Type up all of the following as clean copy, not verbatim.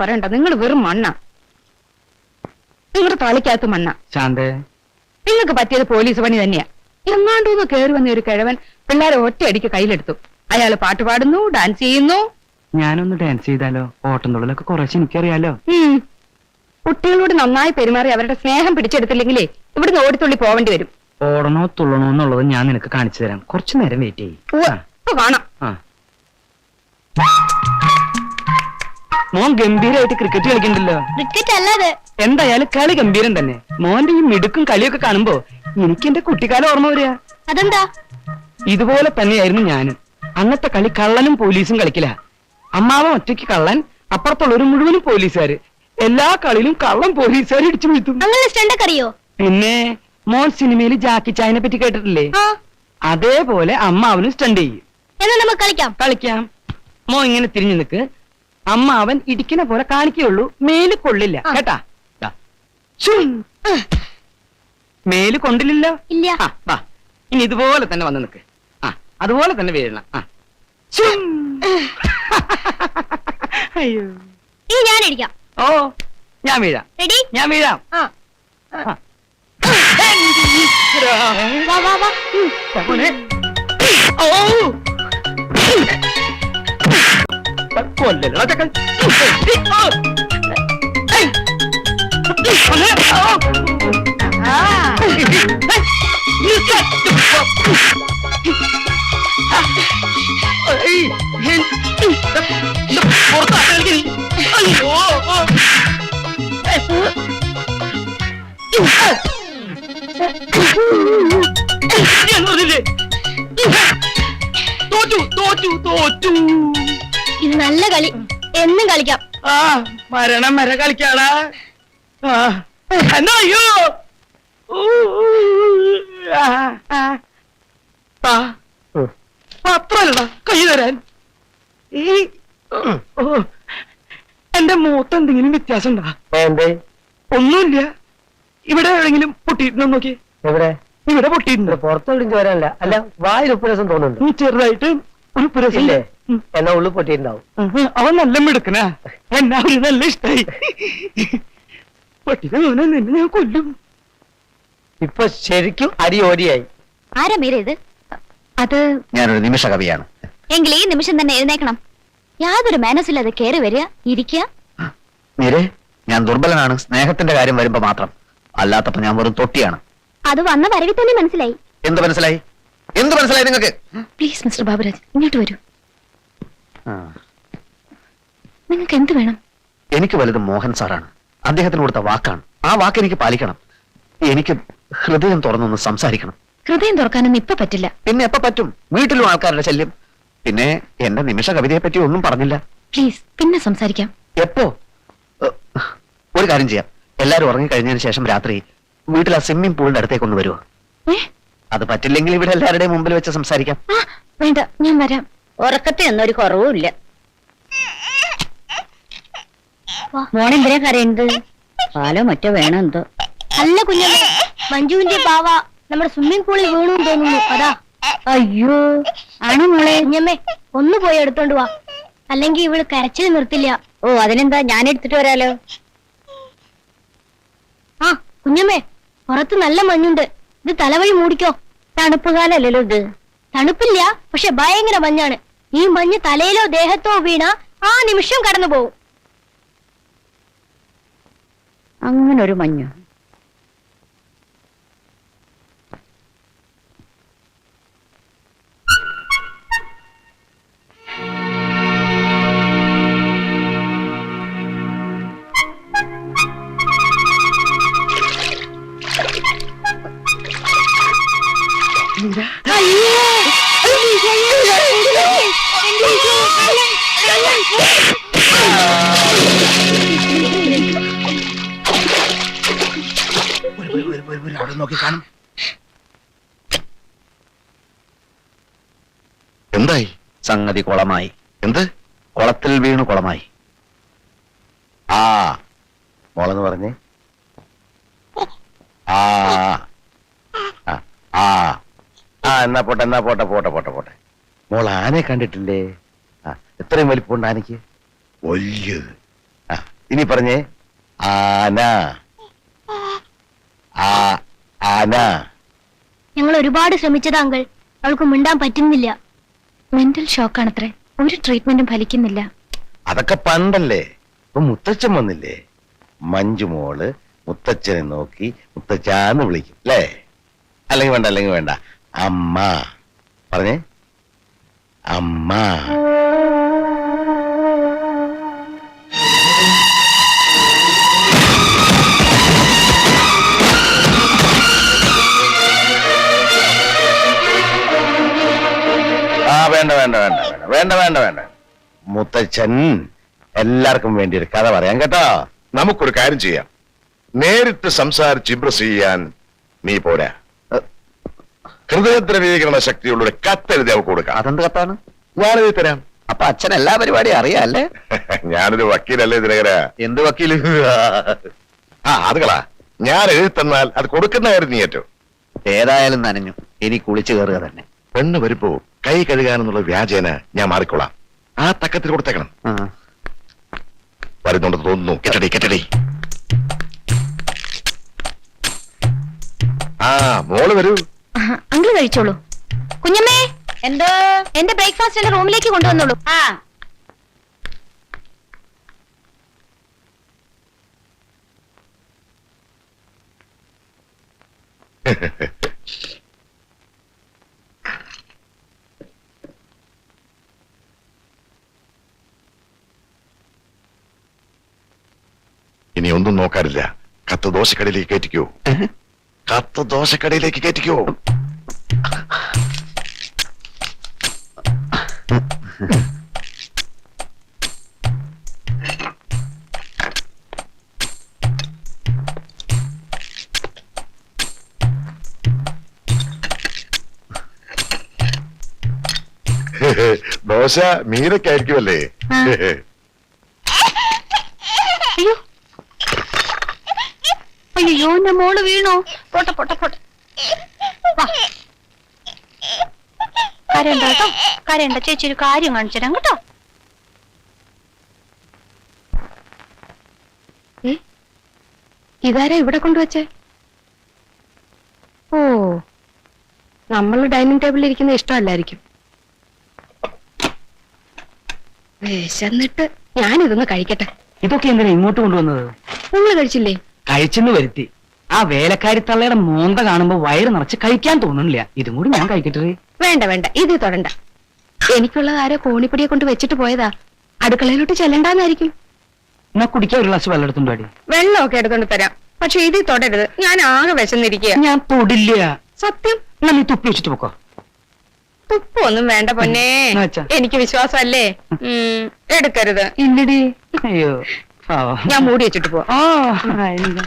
പറയണ്ട, നിങ്ങൾ വെറും മണ്ണ. നിങ്ങളുടെ തലയ്ക്കകത്ത് മണ്ണ. ശാന്തേ, നിങ്ങൾക്ക് പറ്റിയത് പോലീസ് പണി തന്നെയാ. എങ്ങാണ്ടൂന്ന് കയറി വന്ന ഒരു കിഴവൻ പിള്ളേരെ ഒറ്റയടിക്ക് കയ്യിലെടുത്തു. അയാള് പാട്ട് പാടുന്നു, ഡാൻസ് ചെയ്യുന്നു. ഞാനൊന്ന് ഡാൻസ് ചെയ്താലോ? ഓട്ടം തുള്ളലൊക്കെ കുറച്ച് എനിക്കറിയാലോ. കുട്ടികളോട് നന്നായി പെരുമാറി അവരുടെ സ്നേഹം പിടിച്ചെടുത്തില്ലെങ്കിലേ ഇവിടുന്ന് ഓടിത്തുള്ളി പോവേണ്ടി വരും. ഓടണോ തുള്ളണോ എന്നുള്ളത് ഞാൻ നിനക്ക് കാണിച്ചു തരാം. കുറച്ചു നേരം വെയിറ്റ് ചെയ്യും. കാണാം. മോൻ ഗംഭീരമായിട്ട് ക്രിക്കറ്റ് കളിക്കണ്ടല്ലോ. ക്രിക്കറ്റ് അല്ലാതെ എന്തായാലും കളി ഗംഭീരം തന്നെ. മോന്റെ ഈ മിടുക്കും കളിയൊക്കെ കാണുമ്പോ എനിക്ക് എന്റെ കുട്ടിക്കാലം ഓർമ്മ വരിക. അതെന്താ? ഇതുപോലെ തന്നെയായിരുന്നു ഞാനും. അന്നത്തെ കളി കള്ളനും പോലീസും കളിക്കില്ല. അമ്മാവൻ ഒറ്റയ്ക്ക് കള്ളൻ, അപ്പുറത്തുള്ളവര് മുഴുവനും പോലീസുകാര്. എല്ലാ കളിയിലും കള്ളൻ പോലീസുകാർ ഇടിച്ചു വീഴ്ത്തും. അറിയോ? പിന്നെ മോൻ സിനിമയിൽ ജാക്കി ചായനെ പറ്റി കേട്ടിട്ടില്ലേ? അതേപോലെ അമ്മാവനും സ്റ്റണ്ട് ചെയ്യും. കളിക്കാം. മോൻ ഇങ്ങനെ തിരിഞ്ഞു നിൽക്ക്. അമ്മാവൻ ഇടിക്കുന്ന പോലെ കാണിക്കുകയുള്ളൂ, മേല് കൊള്ളില്ല കേട്ടാ. മേല് കൊണ്ടില്ലല്ലോ. വാ, ഇനി ഇതുപോലെ തന്നെ വന്ന് നിൽക്ക്. അതുപോലെ തന്നെ വീഴണം. അയ്യോ, ഞാൻ ഇടിക്കാം. ഓ, ഞാൻ വീഴാം. ഞാൻ വീഴാം. കൊല്ലല്ലോ ചക്കൻ. ഇത് നല്ല കളി, എന്നും കളിക്കാം. മരണം വരെ കളിക്കാളാ. അയ്യോ, പത്രല്ല കൈ തരാൻ. എന്റെ മൂത്ത് എന്തെങ്കിലും വ്യത്യാസം ഉണ്ടാ? ഒന്നുമില്ല. ഇവിടെ എവിടെങ്കിലും പൊട്ടിയിട്ടുണ്ടോ നോക്കി. ഇവിടെ പൊട്ടിയിട്ടുണ്ട്. പുറത്തോടിഞ്ച് വരാനല്ല, അല്ല വായിൽ ഉപ്പുരസം തോന്നുന്നുണ്ട്. ചെറുതായിട്ട് ഒരു പുരസില്ലേ? എന്നാ ഉള്ളു പൊട്ടിയിട്ടുണ്ടാവും. അവൻ നല്ല മിടുക്കനാ. എന്നാ ഒരു നല്ല ഇഷ്ടായി. പൊട്ടിനെ നിന്നെ ഞാൻ കൊല്ലും. ഇപ്പൊ ശരിക്കും അടി ഓടിയായി. ആരാ മീര ഇത്? അത് ഞാനൊരു നിമിഷ കവിയാണ്. എങ്കിൽ ഈ നിമിഷം തന്നെ എഴുന്നേക്കണം. യാതൊരു മാനസിൽ അത് കയറി വരിക, ഇരിക്കുക. മീരെ, ഞാൻ ദുർബലനാണ് സ്നേഹത്തിന്റെ കാര്യം വരുമ്പോ മാത്രം. അല്ലാത്തപ്പോ ഞാൻ വെറും തൊട്ടിയാണ്. അത് വന്ന വരവിൽ തന്നെ മനസ്സിലായി. എന്ത് മനസ്സിലായി? എന്ത് മനസ്സിലായി നിങ്ങൾക്ക്? പ്ലീസ് മിസ്റ്റർ ബാബുരാജ്, ഇങ്ങോട്ട് വരൂ. നിങ്ങൾക്ക് എന്ത് വേണം? എനിക്ക് വലുത് മോഹൻ സാറാണ്. അദ്ദേഹത്തിന് കൊടുത്ത വാക്കാണ്. ആ വാക്ക് എനിക്ക് പാലിക്കണം. എനിക്ക് ഹൃദയം തുറന്നൊന്ന് സംസാരിക്കണം. ഹൃദയം തുറക്കാനൊന്നും ഇപ്പൊ പറ്റില്ല. പിന്നെ എപ്പോ പറ്റും? വീട്ടിലും ആൾക്കാരുടെ ശല്യം. പിന്നെ എന്റെ നിമിഷ കവിതയെ പറ്റി ഒന്നും പറഞ്ഞില്ല. പ്ലീസ്, പിന്നെ സംസാരിക്കാം. എപ്പോ? ഒരു കാര്യം ചെയ്യാം. എല്ലാരും ഉറങ്ങിക്കഴിഞ്ഞതിന് ശേഷം രാത്രി വീട്ടിൽ ആ സ്വിമ്മിംഗ് പൂളിന്റെ അടുത്തേക്ക് ഒന്ന് വരുമോ? അത് പറ്റില്ലെങ്കിൽ ഇവിടെ എല്ലാവരുടെയും മുമ്പിൽ വെച്ച് സംസാരിക്കാം. വേണ്ട, ഞാൻ വരാം. ഉറക്കത്തിനൊന്നും ഒരു കുറവുമില്ല. മോണെന്തിനാ കരയുന്നത്? പാലോ മറ്റോ വേണം എന്തോ. അല്ല കുഞ്ഞമ്മേ, മഞ്ജുവിന്റെ പാവ നമ്മുടെ സ്വിമ്മിംഗ് പൂളിൽ വീണു തോന്നുന്നു. അതാ. അയ്യോ, ആണോ മോളെ? കുഞ്ഞമ്മേ, ഒന്ന് പോയി എടുത്തോണ്ട് വാ, അല്ലെങ്കിൽ ഇവള് കരച്ചിൽ നിർത്തില്ല. ഓ, അതിനെന്താ, ഞാൻ എടുത്തിട്ട് വരാലോ. കുഞ്ഞമ്മേ, പുറത്ത് നല്ല മഞ്ഞുണ്ട്. ഇത് തലവഴി മൂടിക്കോ. തണുപ്പ് കാലല്ലോ ഇത്. തണുപ്പില്ല, പക്ഷെ ഭയങ്കര മഞ്ഞാണ്. ഈ മഞ്ഞ് തലയിലോ ദേഹത്തോ വീണ ആ നിമിഷം കടന്നു പോകും. അങ്ങനൊരു മഞ്ഞ്. എന്തായി? സംഗതി കുളമായി. എന്ത്? കുളത്തിൽ വീണു കുളമായി. ആ മോളെന്ന് പറഞ്ഞേ. എന്നാ പോട്ടെ, എന്നാ പോട്ടെ, പോട്ടെ പോട്ടെ പോട്ടെ. മോൾ ആനയെ കണ്ടിട്ടില്ലേ? എത്രയും വലിപ്പമുണ്ട് ആനയ്ക്ക്? വലിയ. ഇനി പറഞ്ഞേ ആന. ആന. ഞങ്ങൾ ഒരുപാട് ശ്രമിച്ചതാ അങ്കിൾ, അവൾക്ക് മിണ്ടാൻ പറ്റുന്നില്ല. മെന്റൽ ഷോക്കാണത്രേ, ഒരു ട്രീറ്റ്മെന്റും ഫലിക്കുന്നില്ല. അതൊക്കെ പണ്ടല്ലേ. ഇപ്പൊ മുത്തച്ഛൻ വന്നില്ലേ, മഞ്ജുമോള് മുത്തച്ഛനെ നോക്കി മുത്തച്ഛാന്ന് വിളിക്കും അല്ലേ? അല്ലെങ്കിൽ വേണ്ട അമ്മ പറഞ്ഞേ, അമ്മ. വേണ്ട മുത്തച്ഛൻ എല്ലാവർക്കും വേണ്ടി ഒരു കഥ പറയാം കേട്ടോ. നമുക്കൊരു കാര്യം ചെയ്യാം, നേരിട്ട് സംസാരിച്ച് ഇംപ്രസ് ചെയ്യാൻ നീ പോരാ. ഹൃദയദ്രവീകരണ ശക്തിയുള്ള ഒരു കത്തെഴുതി അവർക്ക് കൊടുക്കാം. അതെന്ത് കത്താണ്? ഞാനെഴുതി തരാം. അപ്പൊ അച്ഛൻ എല്ലാ പരിപാടിയും അറിയാല്ലേ? ഞാനൊരു വക്കീലല്ലേ ദിനകര? എന്ത് വക്കീല്? അത് കളാ, ഞാൻ എഴുതി തന്നാൽ അത് കൊടുക്കുന്ന കാര്യം നീ ഏറ്റവും. ഏതായാലും നനഞ്ഞു, ഇനി കുളിച്ചു കയറുക തന്നെ. പെണ്ണ് വരുമ്പോ കൈ കഴുകാനെന്നുള്ള വ്യാജേന ഞാൻ മാറിക്കൊള്ളാം. ആ തക്കത്തിൽ കൊടുത്തേക്കണം. വരുന്നുണ്ടെന്ന് തോന്നുന്നു. കെട്ടടി. മോള് വരൂ. അങ്കിൾ കഴിച്ചോളൂ. കുഞ്ഞമ്മേ, എന്തോ എന്റെ ബ്രേക്ക്ഫാസ്റ്റ് എന്റെ റൂമിലേക്ക് കൊണ്ടുവന്നോളൂ. ഇനി ഒന്നും നോക്കാറില്ല. കത്ത് ദോശക്കടയിലേക്ക് കയറ്റിക്കോ. കത്ത് ദോശക്കടയിലേക്ക് കയറ്റിക്കോ. ദോശ മീനൊക്കെയായിരിക്കുമല്ലേ? അയ്യോ അയ്യോ, എന്റെ മോള് വീണോ? പോട്ടെ. കരയണ്ട കേട്ടോ, കരയണ്ട. ചേച്ചി ഒരു കാര്യം കാണിച്ചു തരാം കേട്ടോ. ഇതാരാ ഇവിടെ കൊണ്ടുവച്ചേ? ഓ, നമ്മൾ ഡൈനിങ് ടേബിളിൽ ഇരിക്കുന്ന ഇഷ്ടമല്ലായിരിക്കും. വിശന്നിട്ട് ഞാനിതൊന്ന് കഴിക്കട്ടെ. ഇതൊക്കെ എന്തിനാ ഇങ്ങോട്ട് കൊണ്ടുവന്നത്? നിങ്ങൾ കഴിച്ചില്ലേ? കഴിച്ചെന്ന് വരുത്തി. ആ വേലക്കാരി തള്ളയുടെ മോന്ത കാണുമ്പോ വയറ് നിറച്ച് കഴിക്കാൻ തോന്നുന്നില്ല. ഇതും കൂടി ഞാൻ കഴിക്കട്ടെ. വേണ്ട, ഇത് തൊടണ്ട. എനിക്കുള്ളത് ആരോ കോണിപ്പടിയെ കൊണ്ട് വെച്ചിട്ട് പോയതാ. അടുക്കളയിലോട്ട് ചെല്ലണ്ടാന്നായിരിക്കും. എന്നാ കുടിക്കാൻ ഒരു ഗ്ലാസ് വെള്ളം എടുത്തുണ്ടോ? വെള്ളമൊക്കെ എടുത്തോണ്ട് തരാം, പക്ഷെ ഇത് തൊടരുത്. ഞാൻ ആകെ വിശന്നിരിക്കുക. ഞാൻ തൊടില്ല. സത്യം. എന്നാ നീ തുപ്പി വെച്ചിട്ട് പോക്കോ. തുപ്പൊന്നും വേണ്ട പൊന്നേ, എന്നാ വെച്ചാ? എനിക്ക് വിശ്വാസമല്ലേ. എടുക്കരുത്. ഇല്ലടി. അയ്യോ പാവം. ഞാൻ മൂടി വെച്ചിട്ട് പോ. ഓ ഇല്ല.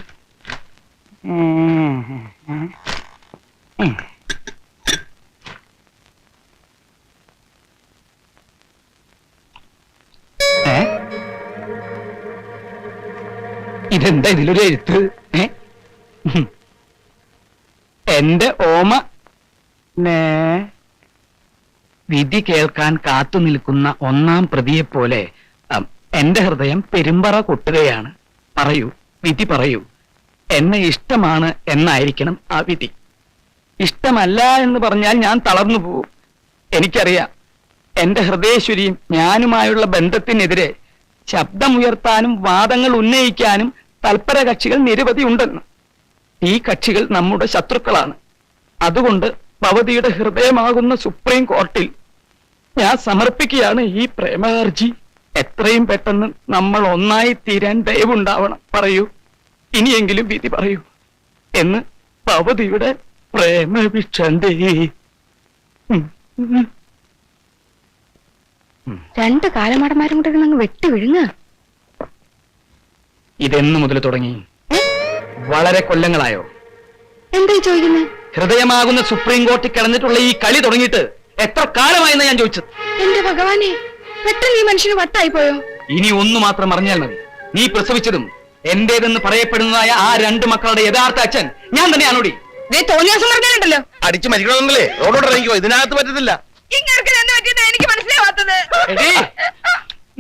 ഇതെന്താ ഇതിലൊരു എഴുത്ത്? എന്റെ ഓമ വിധി കേൾക്കാൻ കാത്തു നിൽക്കുന്ന ഒന്നാം പ്രതിയെ പോലെ എന്റെ ഹൃദയം പെരുമ്പറ കൊട്ടുകയാണ്. പറയൂ, വിധി പറയൂ. എന്നെ ഇഷ്ടമാണ് എന്നായിരിക്കണം ആ വിധി. ഇഷ്ടമല്ല എന്ന് പറഞ്ഞാൽ ഞാൻ തളർന്നു പോവും. എനിക്കറിയാം, എന്റെ ഹൃദയേശ്വരിയും ഞാനുമായുള്ള ബന്ധത്തിനെതിരെ ശബ്ദമുയർത്താനും വാദങ്ങൾ ഉന്നയിക്കാനും തൽപര കക്ഷികൾ നിരവധി ഉണ്ടെന്ന്. ഈ കക്ഷികൾ നമ്മുടെ ശത്രുക്കളാണ്. അതുകൊണ്ട് ഭവതിയുടെ ഹൃദയമാകുന്ന സുപ്രീം കോർട്ടിൽ ഞാൻ സമർപ്പിക്കുകയാണ് ഈ പ്രേമഹർജി. എത്രയും പെട്ടെന്ന് നമ്മൾ ഒന്നായി തീരാൻ ദയവുണ്ടാവണം. പറയൂ, ഇനിയെങ്കിലും വിധി പറയൂ എന്ന് ഭവതിയുടെ പ്രേമഭിക്ഷന്തേ. രണ്ട് കാലമാടന്മാരും കൂടെ അങ്ങ് വെട്ടി വിഴുങ്ങ. ഇതെന്നു മുതൽ തുടങ്ങി? വളരെ കൊല്ലങ്ങളായോ? എന്തായി ചോദിക്കുന്നത്? ഹൃദയമാകുന്ന സുപ്രീം കോർട്ടിൽ കിടന്നിട്ടുള്ള ഈ കളി തുടങ്ങിയിട്ട് എത്ര കാലമായെന്ന് ഞാൻ ചോദിച്ചത്. എന്റെ ഭഗവാനെ, പെട്ടെന്ന് ഈ മനുഷ്യന് വട്ടായി പോയോ? ഇനി ഒന്നു മാത്രം അറിഞ്ഞാൽ മതി. നീ പ്രസവിച്ചതും എന്റേതെന്ന് പറയപ്പെടുന്നതായ ആ രണ്ട് മക്കളുടെ യഥാർത്ഥ അച്ഛൻ ഞാൻ തന്നെയാണോടി. തോന്നിയാസം പറഞ്ഞാലുണ്ടല്ലോ. അടിച്ചു മരിക്കണമെന്നല്ലേ റോഡോട്ട് ഇറങ്ങിക്കോ. ഇതിനകത്ത് പറ്റത്തില്ല. എനിക്ക് മനസ്സിലാവാത്തത്.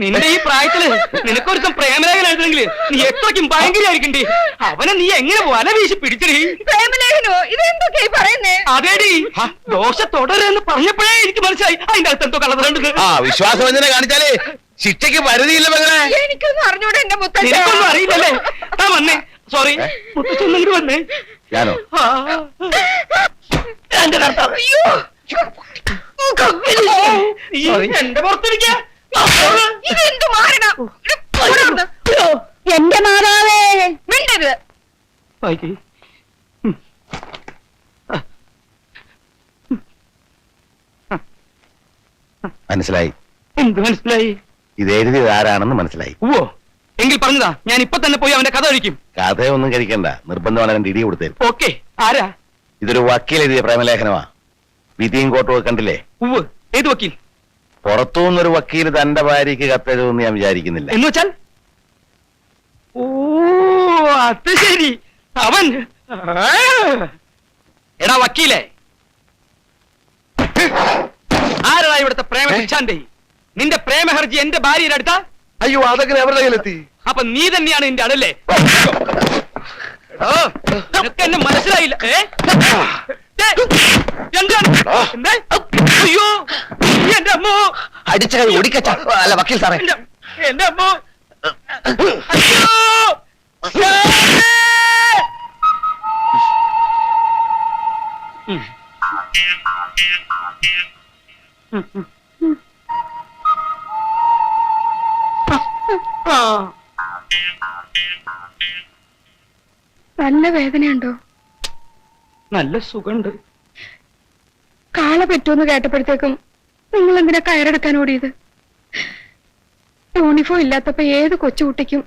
നിന്റെ ഈ പ്രായത്തില് നിനക്കൊരുത്തം പ്രേമലേഖനം എഴുതണമെങ്കിൽ നീ എത്രയ്ക്കും ഭയങ്കരമായിരിക്കണ്ടേ. അവനെ നീ എങ്ങനെ വല വീശി പിടിച്ചടി. പ്രേമലേഖനോ? ഇതെന്തൊക്കെയായി പറയുന്നേ? അതേടി ദോശ തുടരെന്ന് പറഞ്ഞപ്പോഴേ എനിക്ക് മനസ്സിലായി അതിന്റെ അകത്ത് എന്തോ കളറുണ്ട്. ആ വിശ്വാസവഞ്ചന കാണിച്ചാലേ ശിക്ഷയ്ക്ക് പരിധിയില്ല മകളെ. എനിക്കൊന്നും അറിഞ്ഞൂടെ എന്റെ മുത്തച്ഛ. നിനക്കൊന്നും അറിയില്ലല്ലേ? താ വന്നേ. സോറി മുത്തച്ഛൻ ഇങ്ങോട്ട് വന്നേ. ഞാനോ? ആ. എന്റെ കർത്താവ്. നീ എന്റെ പുറത്തിരിക്ക. ഇതെന്തു മാറണം? എന്റെ മാതാവേ, മിണ്ടരുത്. വായിക്ക്. മനസ്സിലായി. എന്ത് മനസ്സിലായി? ഇത് എഴുതിയത് ആരാണെന്ന് മനസ്സിലായി. ഓ എങ്കിൽ പറഞ്ഞതാ, ഞാൻ ഇപ്പൊ തന്നെ പോയി അവന്റെ കഥ കഴിക്കും. കഥയൊന്നും കഴിക്കണ്ട, നിർബന്ധമാണ് രണ്ട് ഇടി കൊടുത്തത്. ഓക്കെ. ആരാ? ഇതൊരു വക്കീൽ എഴുതിയ പ്രേമലേഖനമാ. വിധിയും കോട്ടും ഒക്കെ കണ്ടില്ലേ? ഉവ്. ഏത് വക്കീൽ? പുറത്തുനിന്നൊരു വക്കീൽ തന്റെ ഭാര്യയ്ക്ക് കത്തെഴുതുമെന്ന് ഞാൻ വിചാരിക്കുന്നില്ല. എന്ന് വെച്ചാൽ? ഓ അത് ശരി, അവൻ. എടാ വക്കീലേ, ആരാ ഇവിടുത്തെ പ്രേമ ശിക്ഷാന്റെ? നിന്റെ പ്രേമഹർജി എന്റെ ഭാര്യയുടെ അടുത്താ? അയ്യോ, അതൊക്കെ അവരുടെ കയ്യിലെത്തി. അപ്പൊ നീ തന്നെയാണ് എന്റെ അടല്ലേ? നിനക്ക് എന്നെ മനസ്സിലായില്ല. എന്താണ്? അയ്യോ എന്റെ അമ്മോ, അടിച്ച കൈ ഒടിക്കച്ച. അല്ല വക്കീൽ സാറേ, എന്റെ അമ്മോ. അയ്യോ നല്ല വേദനയുണ്ടോ? നല്ല സുഖമുണ്ട്. കാള പറ്റുമെന്ന് കേട്ടപ്പോഴത്തേക്കും നിങ്ങൾ എന്തിനാ കയറെടുക്കാൻ ഓടിയത്? യൂണിഫോം ഇല്ലാത്തപ്പോ ഏത് കൊച്ചുകുട്ടിക്കും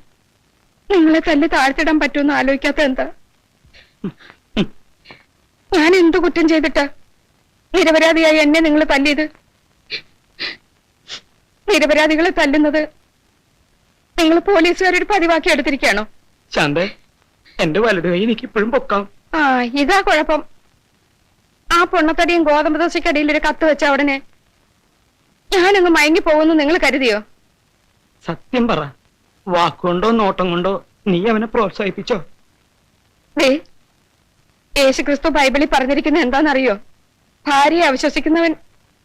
നിങ്ങളെ തല്ലി താഴ്ത്തിടാൻ പറ്റുമെന്ന് ആലോചിക്കാത്ത എന്താ? ഞാൻ എന്തു കുറ്റം ചെയ്തിട്ടാ നിരപരാധിയായി എന്നെ നിങ്ങൾ തല്ലിയത്? നിരപരാധികളെ തല്ലുന്നത് നിങ്ങൾ പോലീസുകാരൊരു പതിവാക്കി എടുത്തിരിക്കുകയാണോ? ശാന്ത, എന്റെ വലത് കൈ എനിക്ക് ഇപ്പോഴും പൊക്കാം. ആ ഇതാ കുഴപ്പം. ആ പൊണ്ണത്തടിയും ഗോതമ്പ് ദോശയ്ക്കടിയിൽ ഒരു കത്ത് വെച്ച ഉടനെ ഞാനങ്ങ് മയങ്ങി പോകുന്നു നിങ്ങൾ കരുതിയോ? സത്യം പറ, വാക്കുകൊണ്ടോ നോട്ടം കൊണ്ടോ നീ അവനെ പ്രോത്സാഹിപ്പിച്ചോ? ദേ, യേശുക്രിസ്തു ബൈബിളിൽ പറഞ്ഞിരിക്കുന്ന എന്താണെന്നറിയോ? ഭാര്യയെ അവിശ്വസിക്കുന്നവൻ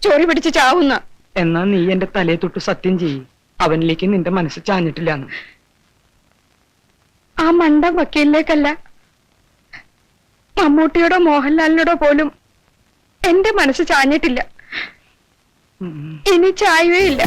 ചൊറി പിടിച്ച് ചാവുന്ന. എന്നാ നീ എന്റെ തലയെ തൊട്ട് സത്യം ചെയ്യ്, അവനിലേക്ക് നിന്റെ മനസ്സ് ചാഞ്ഞിട്ടില്ലാന്ന്. ആ മണ്ടം വക്കീലിലേക്കല്ല, മമ്മൂട്ടിയോടോ മോഹൻലാലിനോടോ പോലും എന്റെ മനസ്സ് ചാഞ്ഞിട്ടില്ല. ഇനി ചായവേ ഇല്ല.